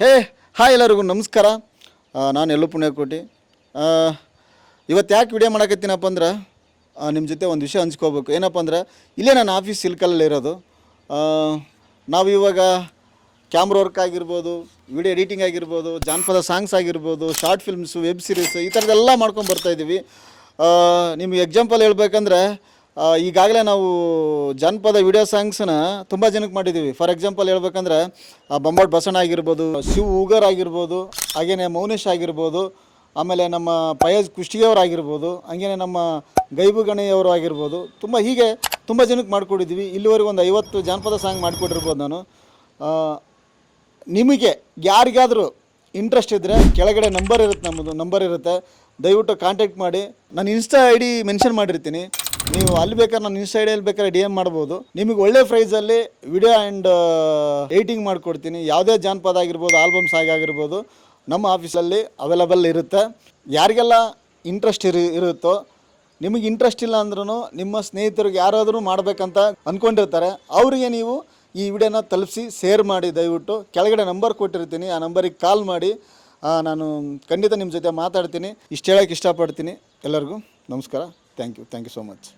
ಹೇ hi ಎಲ್ಲರಿಗೂ ನಮಸ್ಕಾರ. ನಾನು ಎಲ್ಲೂ ಪುಣ್ಯಕೋಟಿ. ಇವತ್ತು ಯಾಕೆ ವಿಡಿಯೋ ಮಾಡಕತ್ತೀನಪ್ಪ ಅಂದ್ರೆ ನಿಮ್ಮ ಜೊತೆ ಒಂದು ವಿಷಯ ಹಂಚ್ಕೋಬೇಕು. ಏನಪ್ಪ ಅಂದ್ರೆ ಇಲ್ಲೇ ನನ್ನ ಆಫೀಸ್ ಸಿಲ್ಕಲ್ಲೇ ಇರೋದು. ನಾವು ಇವಾಗ ಕ್ಯಾಮ್ರಾ ವರ್ಕ್ ಆಗಿರ್ಬೋದು, ವಿಡಿಯೋ ಎಡಿಟಿಂಗ್ ಆಗಿರ್ಬೋದು, ಜಾನಪದ ಸಾಂಗ್ಸ್ ಆಗಿರ್ಬೋದು, ಶಾರ್ಟ್ ಫಿಲ್ಮ್ಸು, ವೆಬ್ ಸೀರೀಸು ಈ ಥರದ್ದೆಲ್ಲ ಮಾಡ್ಕೊಂಡು ಬರ್ತಾಯಿದ್ದೀವಿ. ನಿಮಗೆ ಎಕ್ಸಾಂಪಲ್ ಹೇಳ್ಬೇಕಂದ್ರೆ ಈಗಾಗಲೇ ನಾವು ಜಾನಪದ ವಿಡಿಯೋ ಸಾಂಗ್ಸನ್ನ ತುಂಬ ಜನಕ್ಕೆ ಮಾಡಿದ್ದೀವಿ. ಫಾರ್ ಎಕ್ಸಾಂಪಲ್ ಹೇಳ್ಬೇಕಂದ್ರೆ ಬೊಂಬಾಟ್ ಬಸಣ್ಣ ಆಗಿರ್ಬೋದು, ಶಿವ್ ಉಗರ್ ಆಗಿರ್ಬೋದು, ಹಾಗೆಯೇ ಮೌನೇಶ್ ಆಗಿರ್ಬೋದು, ಆಮೇಲೆ ನಮ್ಮ ಪಯಜ್ ಕುಷ್ಟಿಗೆಯವರು ಆಗಿರ್ಬೋದು, ಹಾಗೇ ನಮ್ಮ ಗೈಬು ಗಣೆಯವರು ಆಗಿರ್ಬೋದು, ಹೀಗೆ ತುಂಬ ಜನಕ್ಕೆ ಮಾಡಿಕೊಟ್ಟಿದ್ದೀವಿ. ಇಲ್ಲಿವರೆಗೂ ಒಂದು 50 ಜಾನಪದ ಸಾಂಗ್ ಮಾಡಿಕೊಟ್ಟಿರ್ಬೋದು ನಾನು. ನಿಮಗೆ ಯಾರಿಗಾದರೂ ಇಂಟ್ರೆಸ್ಟ್ ಇದ್ದರೆ ಕೆಳಗಡೆ ನಂಬರ್ ಇರುತ್ತೆ, ನಮ್ಮದು ನಂಬರ್ ಇರುತ್ತೆ, ದಯವಿಟ್ಟು ಕಾಂಟ್ಯಾಕ್ಟ್ ಮಾಡಿ. ನಾನು ಇನ್ಸ್ಟಾ ಐ ಡಿ ಮೆನ್ಷನ್ ಮಾಡಿರ್ತೀನಿ, ನೀವು ಅಲ್ಲಿ ಬೇಕಾದ್ರೆ ನಾನು ಇನ್ಸ್ಟಾ ಐ ಡಿಯಲ್ಲಿ ಬೇಕಾದ್ರೆ DM ಮಾಡ್ಬೋದು. ನಿಮಗೆ ಒಳ್ಳೆ ಪ್ರೈಸಲ್ಲಿ ವಿಡಿಯೋ ಆ್ಯಂಡ್ ಎಡಿಟಿಂಗ್ ಮಾಡಿಕೊಡ್ತೀನಿ. ಯಾವುದೇ ಜಾನಪದ ಆಗಿರ್ಬೋದು, ಆಲ್ಬಮ್ಸ್ ಆಗಿರ್ಬೋದು ನಮ್ಮ ಆಫೀಸಲ್ಲಿ ಅವೈಲಬಲ್ ಇರುತ್ತೆ. ಯಾರಿಗೆಲ್ಲ ಇಂಟ್ರೆಸ್ಟ್ ಇರುತ್ತೋ, ನಿಮಗೆ ಇಂಟ್ರೆಸ್ಟ್ ಇಲ್ಲ ಅಂದ್ರೂ ನಿಮ್ಮ ಸ್ನೇಹಿತರಿಗೆ ಯಾರಾದರೂ ಮಾಡಬೇಕಂತ ಅಂದ್ಕೊಂಡಿರ್ತಾರೆ, ಅವರಿಗೆ ನೀವು ಈ ವಿಡಿಯೋನ ತಲುಪಿಸಿ ಶೇರ್ ಮಾಡಿ. ದಯವಿಟ್ಟು ಕೆಳಗಡೆ ನಂಬರ್ ಕೊಟ್ಟಿರ್ತೀನಿ, ಆ ನಂಬರಿಗೆ ಕಾಲ್ ಮಾಡಿ. ನಾನು ಖಂಡಿತ ನಿಮ್ಮ ಜೊತೆ ಮಾತಾಡ್ತೀನಿ. ಇಷ್ಟು ಹೇಳೋಕ್ಕೆ ಇಷ್ಟಪಡ್ತೀನಿ. ಎಲ್ಲರಿಗೂ ನಮಸ್ಕಾರ. Thank you so much.